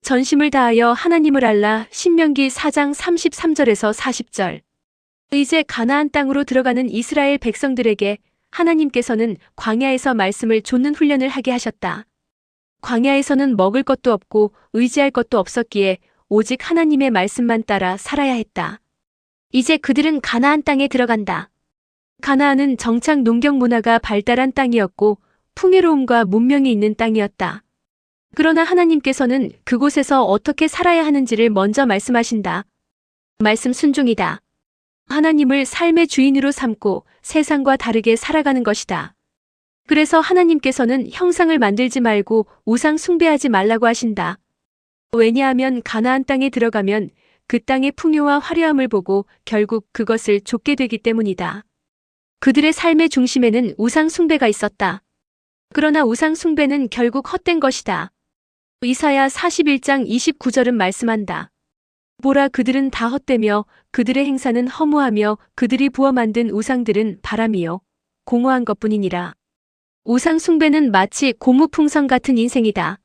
전심을 다하여 하나님을 알라. 신명기 4장 33절에서 40절. 이제 가나안 땅으로 들어가는 이스라엘 백성들에게 하나님께서는 광야에서 말씀을 좇는 훈련을 하게 하셨다. 광야에서는 먹을 것도 없고 의지할 것도 없었기에 오직 하나님의 말씀만 따라 살아야 했다. 이제 그들은 가나안 땅에 들어간다. 가나안은 정착 농경 문화가 발달한 땅이었고 풍요로움과 문명이 있는 땅이었다. 그러나 하나님께서는 그곳에서 어떻게 살아야 하는지를 먼저 말씀하신다. 말씀 순종이다. 하나님을 삶의 주인으로 삼고 세상과 다르게 살아가는 것이다. 그래서 하나님께서는 형상을 만들지 말고 우상 숭배하지 말라고 하신다. 왜냐하면 가나안 땅에 들어가면 그 땅의 풍요와 화려함을 보고 결국 그것을 좇게 되기 때문이다. 그들의 삶의 중심에는 우상 숭배가 있었다. 그러나 우상 숭배는 결국 헛된 것이다. 이사야 41장 29절은 말씀한다. 보라, 그들은 다 헛되며 그들의 행사는 허무하며 그들이 부어 만든 우상들은 바람이요 공허한 것뿐이니라. 우상 숭배는 마치 고무풍선 같은 인생이다.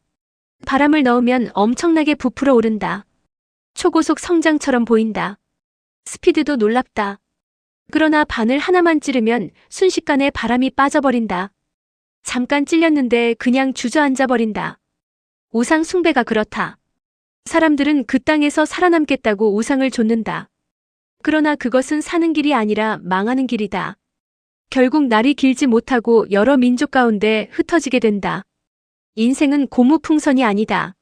바람을 넣으면 엄청나게 부풀어 오른다. 초고속 성장처럼 보인다. 스피드도 놀랍다. 그러나 바늘 하나만 찌르면 순식간에 바람이 빠져버린다. 잠깐 찔렸는데 그냥 주저앉아 버린다. 우상 숭배가 그렇다. 사람들은 그 땅에서 살아남겠다고 우상을 좇는다. 그러나 그것은 사는 길이 아니라 망하는 길이다. 결국 날이 길지 못하고 여러 민족 가운데 흩어지게 된다. 인생은 고무풍선이 아니다.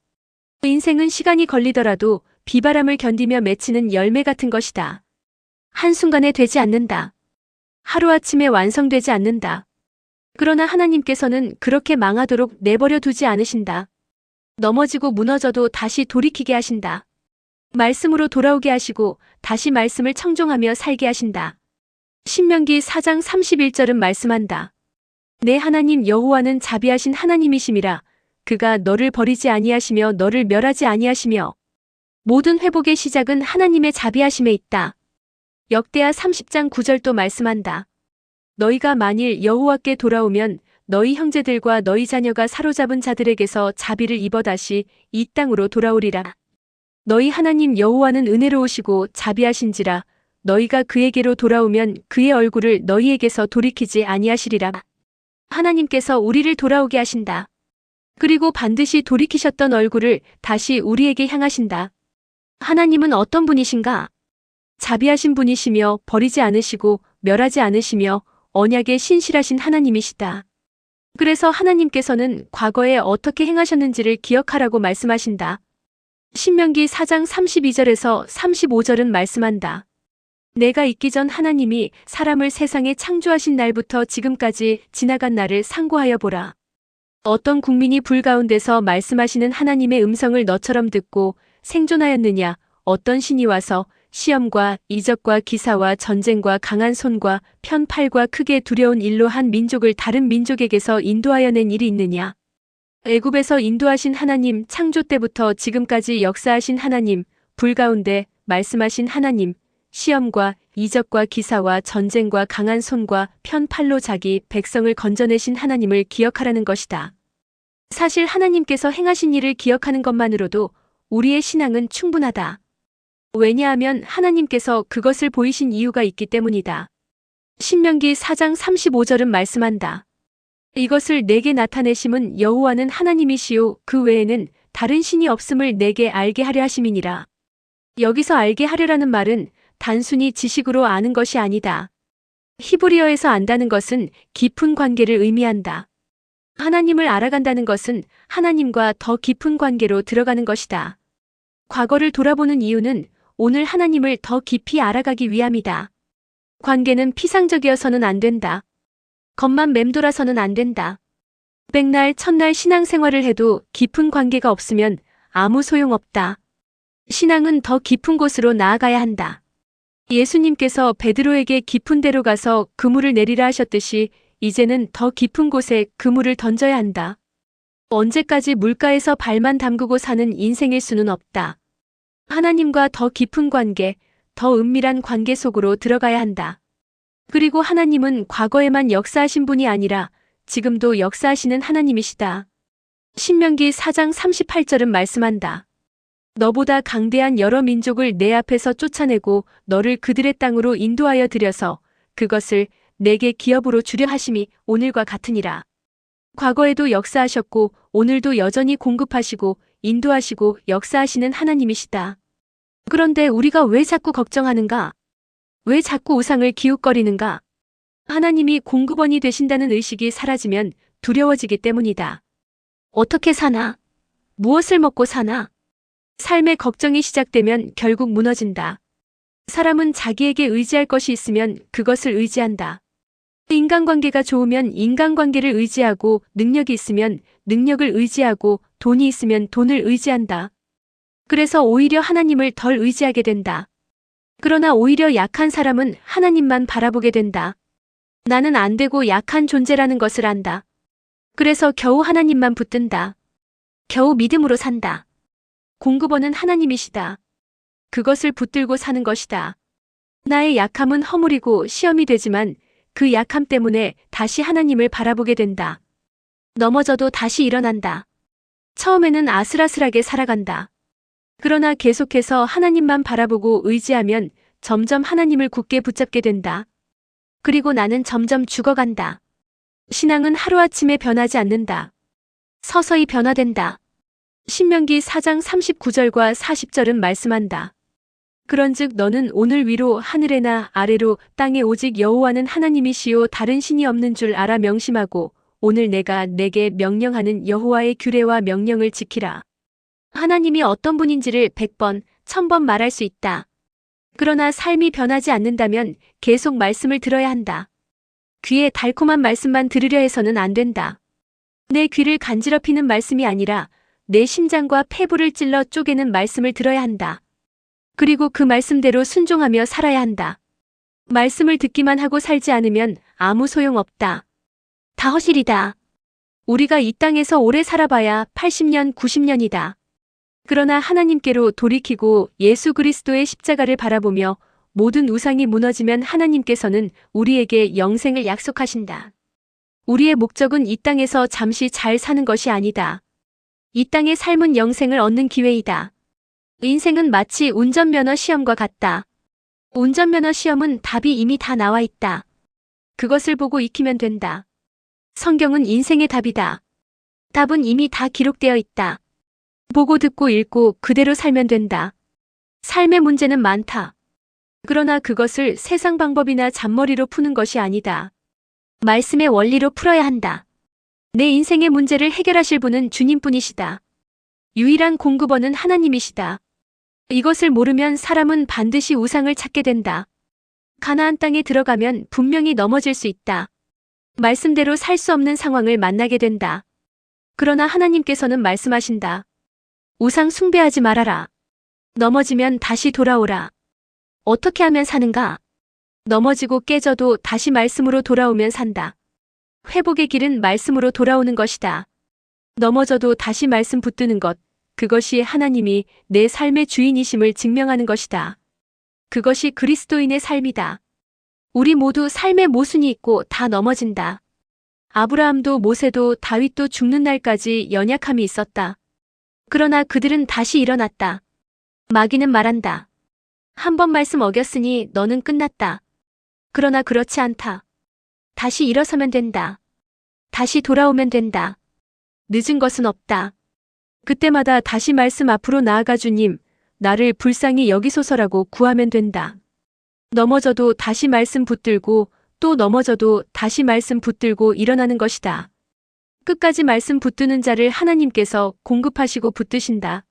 인생은 시간이 걸리더라도 비바람을 견디며 맺히는 열매 같은 것이다. 한순간에 되지 않는다. 하루아침에 완성되지 않는다. 그러나 하나님께서는 그렇게 망하도록 내버려 두지 않으신다. 넘어지고 무너져도 다시 돌이키게 하신다. 말씀으로 돌아오게 하시고 다시 말씀을 청종하며 살게 하신다. 신명기 4장 31절은 말씀한다. 내 하나님 여호와는 자비하신 하나님이심이라. 그가 너를 버리지 아니하시며 너를 멸하지 아니하시며 모든 회복의 시작은 하나님의 자비하심에 있다. 역대하 30장 9절도 말씀한다. 너희가 만일 여호와께 돌아오면 너희 형제들과 너희 자녀가 사로잡은 자들에게서 자비를 입어 다시 이 땅으로 돌아오리라. 너희 하나님 여호와는 은혜로우시고 자비하신지라. 너희가 그에게로 돌아오면 그의 얼굴을 너희에게서 돌이키지 아니하시리라. 하나님께서 우리를 돌아오게 하신다. 그리고 반드시 돌이키셨던 얼굴을 다시 우리에게 향하신다. 하나님은 어떤 분이신가? 자비하신 분이시며 버리지 않으시고 멸하지 않으시며 언약에 신실하신 하나님이시다. 그래서 하나님께서는 과거에 어떻게 행하셨는지를 기억하라고 말씀하신다. 신명기 4장 32절에서 35절은 말씀한다. 내가 있기 전 하나님이 사람을 세상에 창조하신 날부터 지금까지 지나간 날을 상고하여 보라. 어떤 국민이 불 가운데서 말씀하시는 하나님의 음성을 너처럼 듣고 생존하였느냐? 어떤 신이 와서 시험과 이적과 기사와 전쟁과 강한 손과 편팔과 크게 두려운 일로 한 민족을 다른 민족에게서 인도하여 낸 일이 있느냐? 애굽에서 인도하신 하나님, 창조 때부터 지금까지 역사하신 하나님, 불 가운데 말씀하신 하나님, 시험과 이적과 기사와 전쟁과 강한 손과 편팔로 자기 백성을 건져내신 하나님을 기억하라는 것이다. 사실 하나님께서 행하신 일을 기억하는 것만으로도 우리의 신앙은 충분하다. 왜냐하면 하나님께서 그것을 보이신 이유가 있기 때문이다. 신명기 4장 35절은 말씀한다. 이것을 내게 나타내심은 여호와는 하나님이시요 그 외에는 다른 신이 없음을 내게 알게 하려 하심이니라. 여기서 알게 하려라는 말은 단순히 지식으로 아는 것이 아니다. 히브리어에서 안다는 것은 깊은 관계를 의미한다. 하나님을 알아간다는 것은 하나님과 더 깊은 관계로 들어가는 것이다. 과거를 돌아보는 이유는 오늘 하나님을 더 깊이 알아가기 위함이다. 관계는 피상적이어서는 안 된다. 겉만 맴돌아서는 안 된다. 백날 천날 신앙생활을 해도 깊은 관계가 없으면 아무 소용없다. 신앙은 더 깊은 곳으로 나아가야 한다. 예수님께서 베드로에게 깊은 데로 가서 그물을 내리라 하셨듯이 이제는 더 깊은 곳에 그물을 던져야 한다. 언제까지 물가에서 발만 담그고 사는 인생일 수는 없다. 하나님과 더 깊은 관계, 더 은밀한 관계 속으로 들어가야 한다. 그리고 하나님은 과거에만 역사하신 분이 아니라 지금도 역사하시는 하나님이시다. 신명기 4장 38절은 말씀한다. 너보다 강대한 여러 민족을 내 앞에서 쫓아내고 너를 그들의 땅으로 인도하여 들여서 그것을 내게 기업으로 주려 하심이 오늘과 같으니라. 과거에도 역사하셨고 오늘도 여전히 공급하시고 인도하시고 역사하시는 하나님이시다. 그런데 우리가 왜 자꾸 걱정하는가? 왜 자꾸 우상을 기웃거리는가? 하나님이 공급원이 되신다는 의식이 사라지면 두려워지기 때문이다. 어떻게 사나? 무엇을 먹고 사나? 삶의 걱정이 시작되면 결국 무너진다. 사람은 자기에게 의지할 것이 있으면 그것을 의지한다. 인간관계가 좋으면 인간관계를 의지하고 능력이 있으면 능력을 의지하고 돈이 있으면 돈을 의지한다. 그래서 오히려 하나님을 덜 의지하게 된다. 그러나 오히려 약한 사람은 하나님만 바라보게 된다. 나는 안 되고 약한 존재라는 것을 안다. 그래서 겨우 하나님만 붙든다. 겨우 믿음으로 산다. 공급원은 하나님이시다. 그것을 붙들고 사는 것이다. 나의 약함은 허물이고 시험이 되지만 그 약함 때문에 다시 하나님을 바라보게 된다. 넘어져도 다시 일어난다. 처음에는 아슬아슬하게 살아간다. 그러나 계속해서 하나님만 바라보고 의지하면 점점 하나님을 굳게 붙잡게 된다. 그리고 나는 점점 죽어간다. 신앙은 하루아침에 변하지 않는다. 서서히 변화된다. 신명기 4장 39절과 40절은 말씀한다. 그런즉 너는 오늘 위로 하늘에나 아래로 땅에 오직 여호와는 하나님이시요 다른 신이 없는 줄 알아 명심하고 오늘 내가 내게 명령하는 여호와의 규례와 명령을 지키라. 하나님이 어떤 분인지를 100번, 1000번 말할 수 있다. 그러나 삶이 변하지 않는다면 계속 말씀을 들어야 한다. 귀에 달콤한 말씀만 들으려 해서는 안 된다. 내 귀를 간지럽히는 말씀이 아니라 내 심장과 폐부를 찔러 쪼개는 말씀을 들어야 한다. 그리고 그 말씀대로 순종하며 살아야 한다. 말씀을 듣기만 하고 살지 않으면 아무 소용없다. 다 허실이다. 우리가 이 땅에서 오래 살아봐야 80년, 90년이다. 그러나 하나님께로 돌이키고 예수 그리스도의 십자가를 바라보며 모든 우상이 무너지면 하나님께서는 우리에게 영생을 약속하신다. 우리의 목적은 이 땅에서 잠시 잘 사는 것이 아니다. 이 땅의 삶은 영생을 얻는 기회이다. 인생은 마치 운전면허 시험과 같다. 운전면허 시험은 답이 이미 다 나와 있다. 그것을 보고 익히면 된다. 성경은 인생의 답이다. 답은 이미 다 기록되어 있다. 보고 듣고 읽고 그대로 살면 된다. 삶의 문제는 많다. 그러나 그것을 세상 방법이나 잔머리로 푸는 것이 아니다. 말씀의 원리로 풀어야 한다. 내 인생의 문제를 해결하실 분은 주님뿐이시다. 유일한 공급원은 하나님이시다. 이것을 모르면 사람은 반드시 우상을 찾게 된다. 가나안 땅에 들어가면 분명히 넘어질 수 있다. 말씀대로 살 수 없는 상황을 만나게 된다. 그러나 하나님께서는 말씀하신다. 우상 숭배하지 말아라. 넘어지면 다시 돌아오라. 어떻게 하면 사는가? 넘어지고 깨져도 다시 말씀으로 돌아오면 산다. 회복의 길은 말씀으로 돌아오는 것이다. 넘어져도 다시 말씀 붙드는 것, 그것이 하나님이 내 삶의 주인이심을 증명하는 것이다. 그것이 그리스도인의 삶이다. 우리 모두 삶의 모순이 있고 다 넘어진다. 아브라함도 모세도 다윗도 죽는 날까지 연약함이 있었다. 그러나 그들은 다시 일어났다. 마귀는 말한다. 한 번 말씀 어겼으니 너는 끝났다. 그러나 그렇지 않다. 다시 일어서면 된다. 다시 돌아오면 된다. 늦은 것은 없다. 그때마다 다시 말씀 앞으로 나아가 주님, 나를 불쌍히 여기소서라고 구하면 된다. 넘어져도 다시 말씀 붙들고 또 넘어져도 다시 말씀 붙들고 일어나는 것이다. 끝까지 말씀 붙드는 자를 하나님께서 공급하시고 붙드신다.